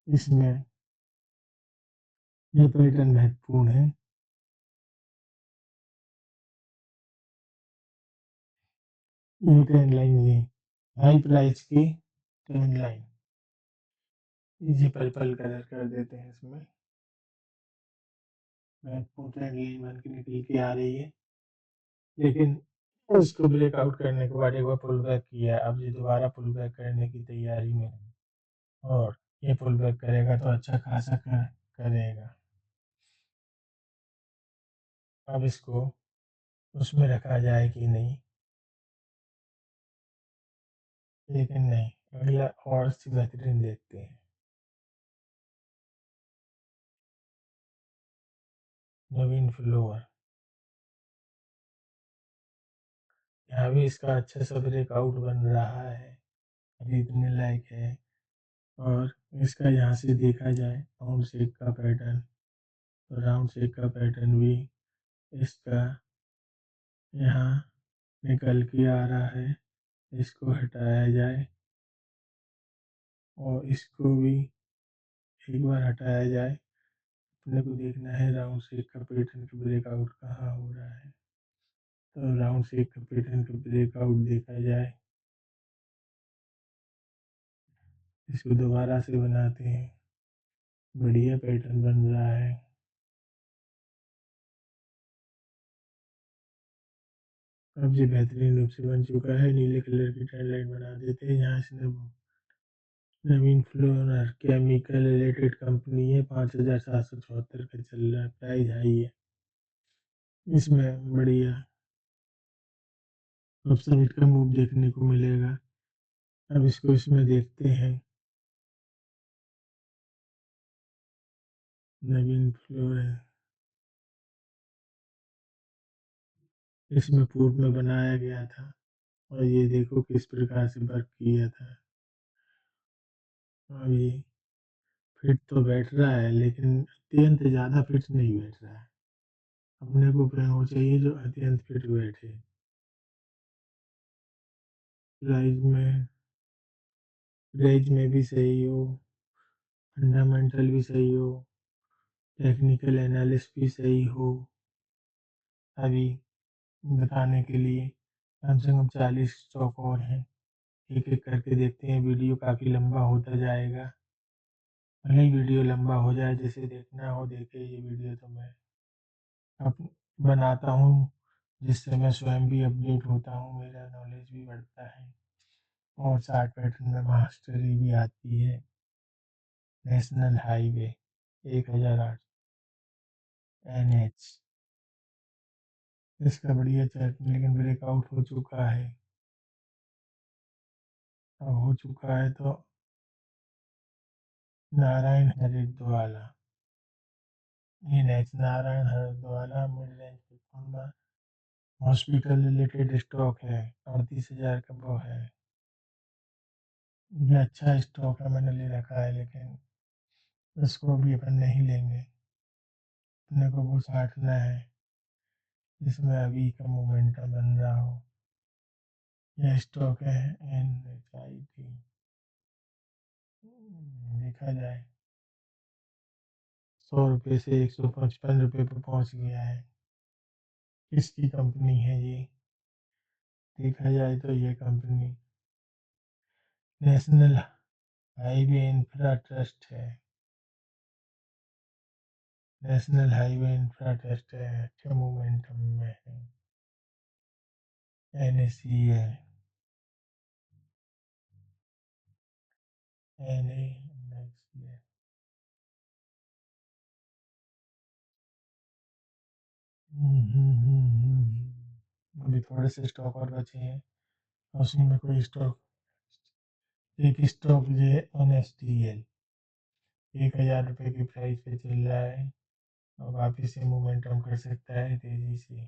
इसमें ये पैटर्न महत्वपूर्ण है। ये ट्रेंड लाइन, ये हाई प्राइस की ट्रेंड लाइन, ये पर्पल कलर कर देते हैं इसमें। महत्वपूर्ण ट्रेंड लाइन बन के निकल के आ रही है, लेकिन उसको ब्रेकआउट करने के बाद एक बार पुल बैक किया। अब ये दोबारा पुल बैक करने की तैयारी में है, और ये पुल बैक करेगा तो अच्छा खासा करेगा। अब इसको उसमें रखा जाए कि नहीं, लेकिन नहीं, अगला और सी बेहतरीन देखते हैं। नवीन फ्लोर, यहाँ भी इसका अच्छा सा ब्रेकआउट बन रहा है, खरीदने लायक है। और इसका यहाँ से देखा जाए राउंड शेक का पैटर्न, तो राउंड शेक का पैटर्न भी इसका यहाँ निकल के आ रहा है। इसको हटाया जाए और इसको भी एक बार हटाया जाए। अपने को देखना है राउंड शेक का पैटर्न का ब्रेकआउट कहाँ हो रहा है, तो राउंड शेक का पैटर्न का ब्रेकआउट देखा जाए। इसको दोबारा से बनाते हैं, बढ़िया पैटर्न बन रहा है। अब ये बेहतरीन रूप से बन चुका है। नीले कलर की ट्रेंड लाइन बना देते हैं। यहाँ से नवीन फ्लोरर केमिकल रिलेटेड कंपनी है, 5,774 का चल रहा है, प्राइस हाई है। इसमें बढ़िया अपसाइड का मूव देखने को मिलेगा। अब इसको इसमें देखते हैं। नवीन फ्लोरर इसमें पूर्व में बनाया गया था, और ये देखो किस प्रकार से वर्क किया था। अभी फिट तो बैठ रहा है, लेकिन अत्यंत ज़्यादा फिट नहीं बैठ रहा है। अपने को वो चाहिए जो अत्यंत फिट बैठे। प्राइस में प्राइस में भी सही हो, फंडामेंटल भी सही हो, टेक्निकल एनालिसिस भी सही हो। अभी बताने के लिए कम से कम 40 स्टॉक और हैं। एक एक करके देखते हैं। वीडियो काफ़ी लंबा होता जाएगा। भले ही वीडियो लंबा हो जाए, जिसे देखना हो देखे। ये वीडियो तो मैं अब बनाता हूँ, जिससे मैं स्वयं भी अपडेट होता हूँ, मेरा नॉलेज भी बढ़ता है, और चार्ट पैटर्न में मास्टरी भी आती है। नेशनल हाईवे 1008 NH, इसका बढ़िया चार्ट, लेकिन ब्रेकआउट हो चुका है। अब हो चुका है तो Narayana Hrudayalaya, NH Narayana Hrudayalaya mid range performer, hospital related stock है। 38,000 का वो है। ये अच्छा स्टॉक है, मैंने ले रखा है, लेकिन इसको भी अपन नहीं लेंगे। अपने को वो छांटना है जिसमें अभी का मोमेंटम बन रहा हो। यह स्टॉक है NHIT। देखा जाए 100 रुपये से 155 रुपये पे पहुंच गया है। किसकी कंपनी है ये? देखा जाए तो ये company national highway infra trust है। नेशनल हाईवे इंफ्रा ट्रस्ट है, अच्छे मोमेंटम में है। NACL, NACL। अभी थोड़े से स्टॉक और बचे हैं, उसी में कोई स्टॉक, एक स्टॉक ये NSDL 1000 रुपये की प्राइस पे चल रहा है और वापिस से मोमेंटम कर सकता है तेजी से,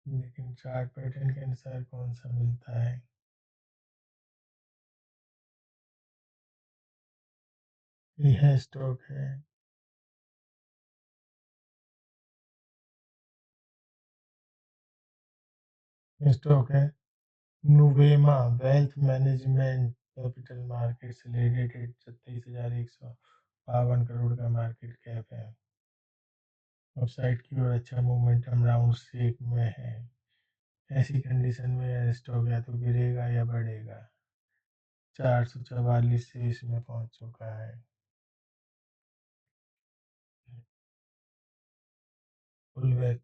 लेकिन चार्ट पैटर्न के अनुसार कौन सा मिलता है। यह स्टॉक है, स्टॉक है नुवेमा वेल्थ मैनेजमेंट कैपिटल मार्केट से रिलेटेड 36,152 का मार्केट कैप है। अपसाइड की ओर अच्छा मोमेंटम राउंड शेप में है। ऐसी कंडीशन में यह स्टॉक या तो गिरेगा या बढ़ेगा। 444 से इसमें पहुंच चुका है। फुल बैक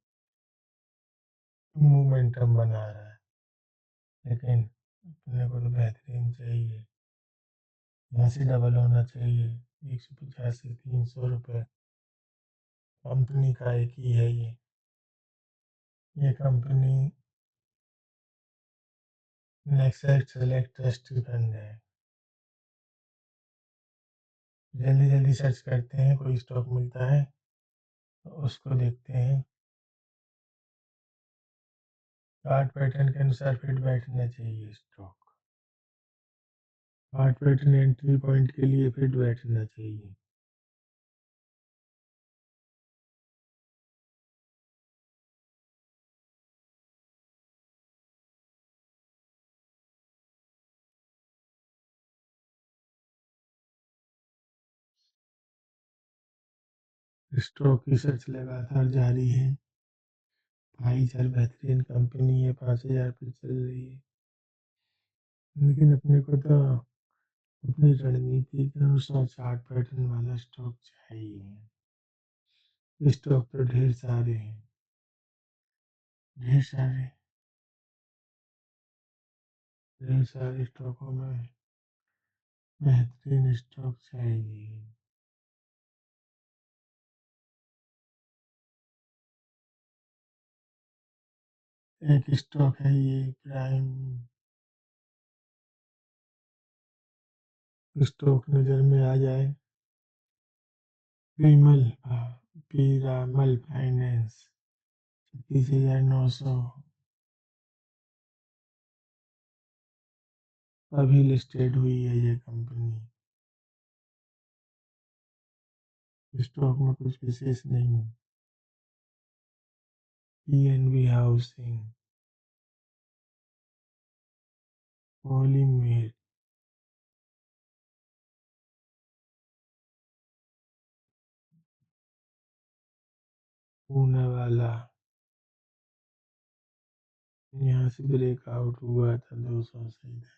मोमेंटम बना रहा है, लेकिन अपने को तो बेहतरीन चाहिए, यहाँ से डबल होना चाहिए। 150 से 300 रुपये कंपनी का एक ही है ये कंपनी नेक्सेट सेलेक्ट ट्रस्ट फंड है। जल्दी जल्दी सर्च करते हैं, कोई स्टॉक मिलता है तो उसको देखते हैं। चार्ट पैटर्न के अनुसार फिट बैठना चाहिए stock. Chart pattern entry point के लिए फिट बैठना चाहिए। स्टॉक की सर्च लगातार जारी है। फाइजर बेहतरीन कंपनी है, 5,000 पे चल रही है, लेकिन अपने को तो अपनी रणनीति के अनुसार चार्ट पैटर्न वाला स्टॉक चाहिए। स्टॉक तो ढेर सारे हैं, ढेर सारे, ढेर सारे स्टॉकों में बेहतरीन स्टॉक चाहिए। एक स्टॉक है ये प्राइम स्टॉक नज़र में आ जाए, पीमल पीरामल फाइनेंस 36,900 अभी लिस्टेड हुई है ये कंपनी। स्टॉक में कुछ विशेष नहीं है। PNB हाउसिंग, पॉलीमेर, पूनावाला, यहाँ से ब्रेकआउट हुआ था 200 से इधर।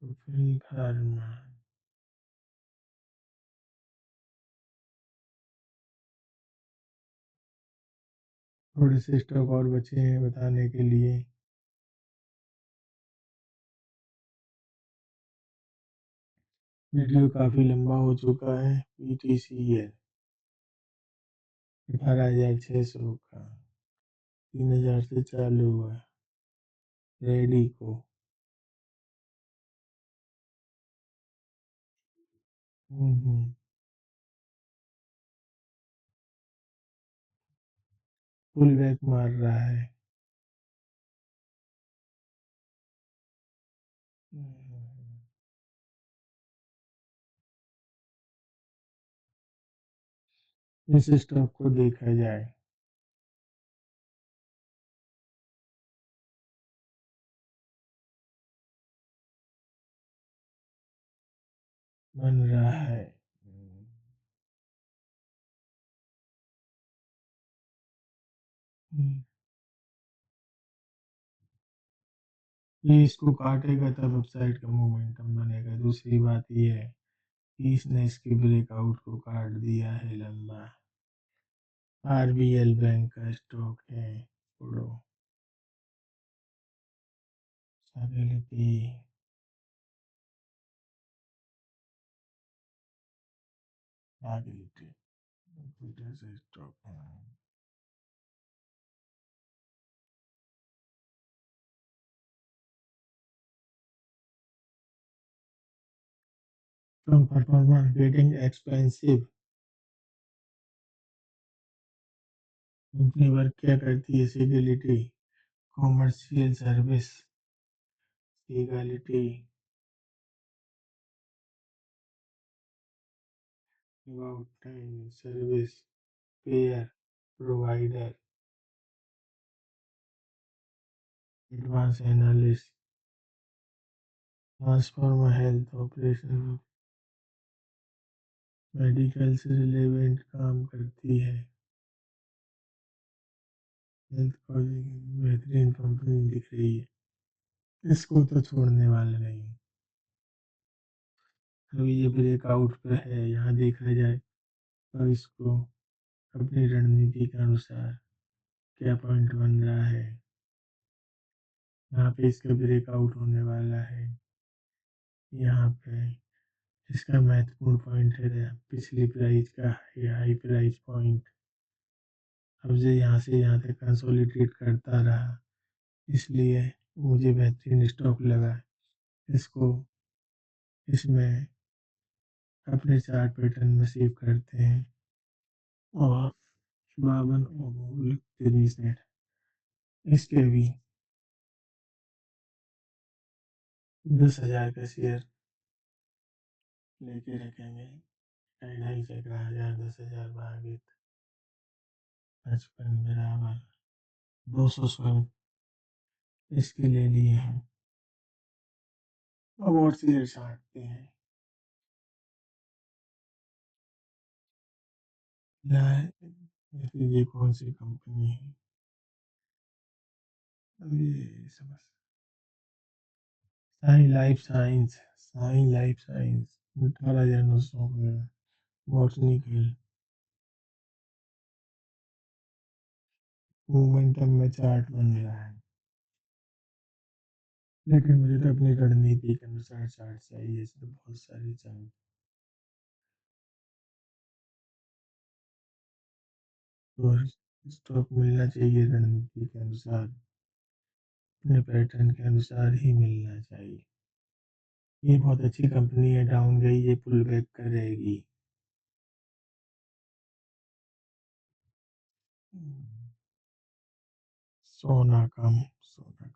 तो फ्री फार्मा, थोड़े से स्टॉक और बचे हैं बताने के लिए। वीडियो काफ़ी लंबा हो चुका है। PTCL 18,600 का 3,000 से चालू हुआ। रेडी को पुल बैक मार रहा है। इस स्टॉक को देखा जाए बन रहा है। हम्म, ये इसको काटेगा तब वेबसाइट का मोमेंटम बनेगा। दूसरी बात ये है कि इसने इसके ब्रेकआउट को काट दिया है लंबा। आरबीएल बैंक का स्टॉक है। उड़ो स्टेबिलिटी। स्टेबिलिटी कंप्यूटर से स्टॉक है। Strong performance getting expensive। कंपनी वर्क क्या करती है? सिडिलिटी, commercial service, legality, about time, service, payer, provider, advance analyst, transformer, health operation, medical से रिलेवेंट काम करती है। हेल्थ कॉजिंग बेहतरीन कंपनी दिख रही है। इसको तो छोड़ने वाले नहीं। अभी ये ब्रेकआउट पे है, यहाँ देखा जाए तो इसको अपनी रणनीति के अनुसार क्या पॉइंट बन रहा है। यहाँ पे इसका ब्रेकआउट होने वाला है। यहाँ पे इसका महत्वपूर्ण पॉइंट है पिछली प्राइस का हाई प्राइस पॉइंट। अब से यहाँ तक कंसोलिडेट करता रहा, इसलिए मुझे बेहतरीन स्टॉक लगा। इसको इसमें अपने चार्ट पैटर्न में सेव करते हैं और 52 इसके भी 10,000 का शेयर लेके रखेंगे। ढाई ढाई से 11,000, 10,000 भागे 55 बराबर 200 स्वयं इसके ले लिए हैं। अब और शेयर छांटते हैं। ये कौन सी कंपनी है? अब ये समझ साइन लाइफ साइंस 18,900 में बॉटनिकल मोमेंटम में चार्ट बन रहा है, लेकिन मुझे तो अपनी रणनीति के अनुसार चार्ट चाहिए। इसमें तो बहुत सारी चार्ट और स्टॉक मिलना चाहिए रणनीति के अनुसार, अपने पैटर्न के अनुसार ही मिलना चाहिए। ये बहुत अच्छी कंपनी है, डाउन गई, ये पुल बैक करेगी। सोना कम, सोना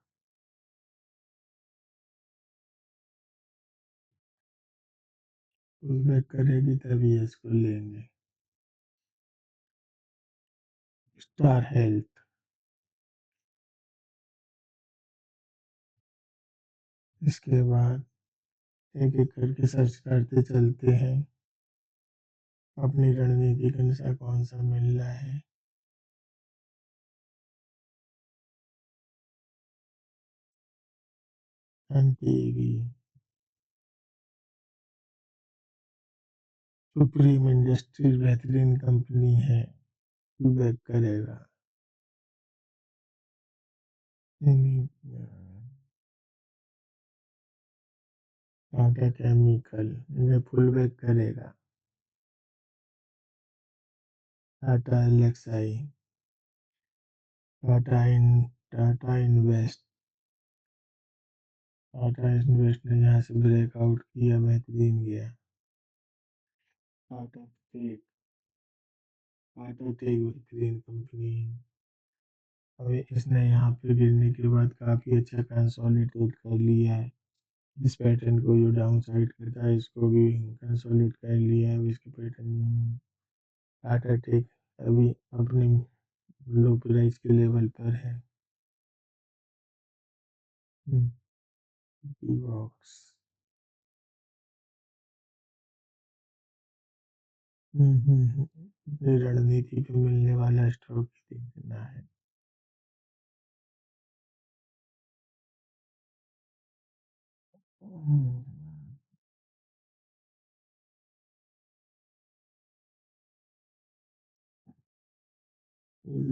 पुल बैक करेगी तभी इसको लेंगे। Star health. इसके बाद एक एक करके सर्च करते चलते हैं अपनी रणनीति के अनुसार कौन सा मिल रहा है। एनटीवी, सुप्रीम इंडस्ट्रीज बेहतरीन कंपनी है, बैक करेगा। टाटा केमिकल इन्हें फुल बैक करेगा। टाटा एलएक्सआई, टाटा इन टाटा इन्वेस्ट, टाटा इन्वेस्ट ने यहाँ से ब्रेकआउट किया, बेहतरीन गया। टाटा टेक, टाटा टेक बेहतरीन कंपनी। अभी इसने यहाँ पे गिरने के बाद काफी अच्छा कंसोलिडेट कर लिया है। इस पैटर्न को जो डाउन साइड करता है इसको भी कंसोलिडेट कर लिया है। अभी इसके पैटर्न टाटा टेक अभी अपने लो प्राइस के लेवल पर है। बॉक्स ये रणनीति पे मिलने वाला स्टॉक कितना है? हम्म,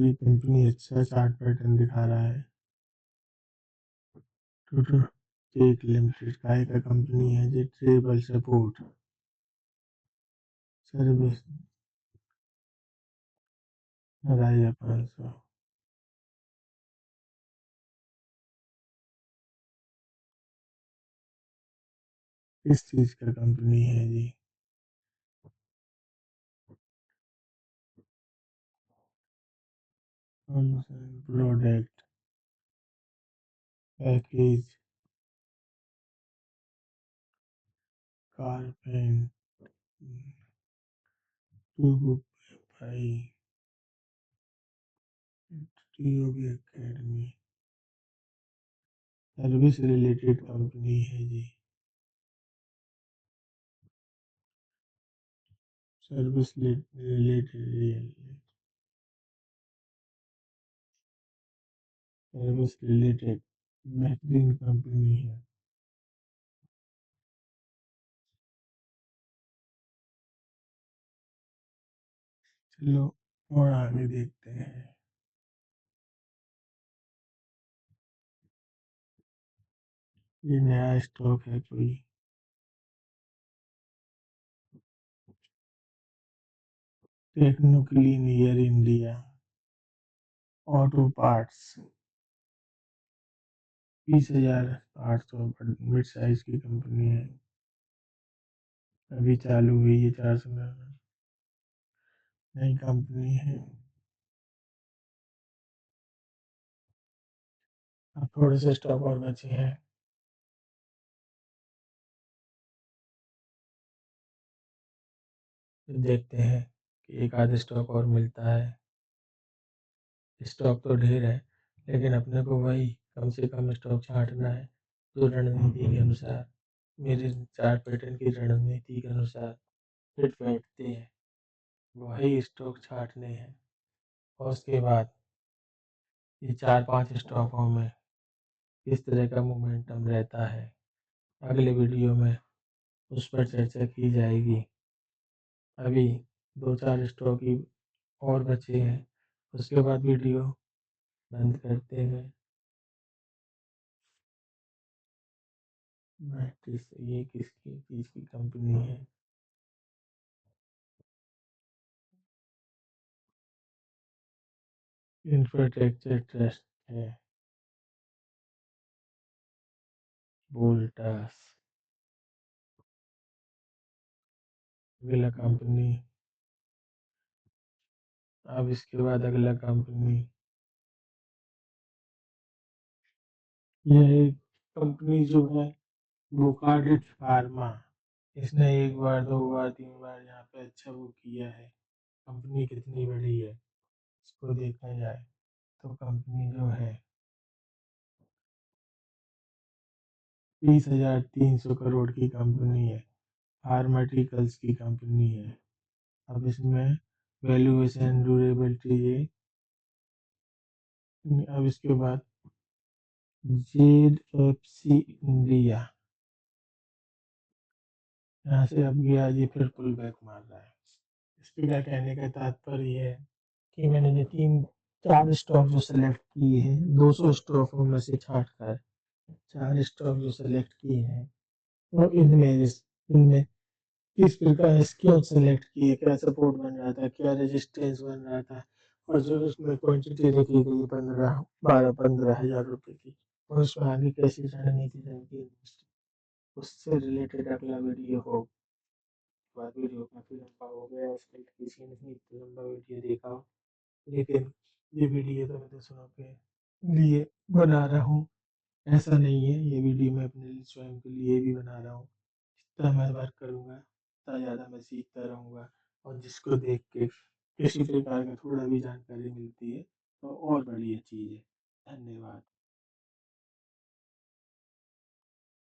ये कंपनी अच्छा चार्ट पैटर्न दिखा रहा है। टोटल टेक लिमिटेड काय का कंपनी है जो ट्रेबल सपोर्ट सर्विस राजा 500। किस चीज का कंपनी है जी? प्रोडक्ट पैकेज कारपेंट ट्यूब भाई टीओबी एकेडमी सर्विस रिलेटेड कंपनी है जी। सर्विस रिलेटेड सर्विस रिलेटेड बेहतरीन कंपनी है। चलो और आगे देखते हैं। ये नया स्टॉक है कोई? Techno Clean Air India Auto Parts 20,800 mid size की कंपनी है। अभी चालू हुई है 400 नई कंपनी है। अब थोड़े से स्टॉक और बचे हैं। फिर देखते हैं कि एक आध स्टॉक और मिलता है। स्टॉक तो ढेर है लेकिन अपने को वही कम से कम स्टॉक छांटना है जो रणनीति के अनुसार मेरे चार्ट पैटर्न की रणनीति के अनुसार फिट बैठते हैं। वही स्टॉक छांटने हैं और उसके बाद ये 4-5 स्टॉकों में किस तरह का मोमेंटम रहता है अगले वीडियो में उस पर चर्चा की जाएगी। अभी 2-4 स्टॉक ही और बचे हैं उसके बाद वीडियो बंद करते हैं। मैट्रिक्स ये किसकी चीज़ की कंपनी है? इंफ्रास्ट्रक्चर ट्रस्ट है। वोल्टास अगला कंपनी। अब इसके बाद अगला कंपनी यह एक कंपनी जो है वो कार्डिट फार्मा। इसने एक बार 2 बार 3 बार यहाँ पे अच्छा वो किया है। कंपनी कितनी बड़ी है इसको देखा जाए तो कंपनी जो है 20,300 करोड़ की कंपनी है। फार्माटिकल्स की कंपनी है। अब इसमें वैल्यूएशन ड्यूरेबिलिटी ये अब इसके बाद जेड एफ सी इंडिया यहाँ से अब गया ये फिर पुल बैक मार रहा है। इसके क्या कहने का तात्पर्य है कि मैंने ये 3-4 स्टॉक जो सेलेक्ट किए हैं 200 स्टॉकों में से छाट कर 4 स्टॉक जो सेलेक्ट किए हैं और इनमें किस प्रकार क्यों सेलेक्ट किए, क्या सपोर्ट बन रहा था, क्या रेजिस्टेंस बन रहा था और जो उसमें क्वांटिटी रखी गई 15-12-15 हज़ार रुपए की और उसमें आगे कैसी रणनीति रहेगी उससे रिलेटेड अगला वीडियो हो। बाद वीडियो काफ़ी लंबा हो गया इसलिए किसी ने नहीं इतना लंबा वीडियो देखा हो लेकिन ये वीडियो तो मैं दूसरों के लिए बना रहा हूँ। ऐसा नहीं है ये वीडियो मैं अपने लिए स्वयं के लिए भी बना रहा हूँ। जितना मैं वर्क करूँगा उतना ज़्यादा मैं सीखता रहूँगा और जिसको देख के किसी प्रकार का थोड़ा भी जानकारी मिलती है तो और बढ़िया चीज़ है। धन्यवाद।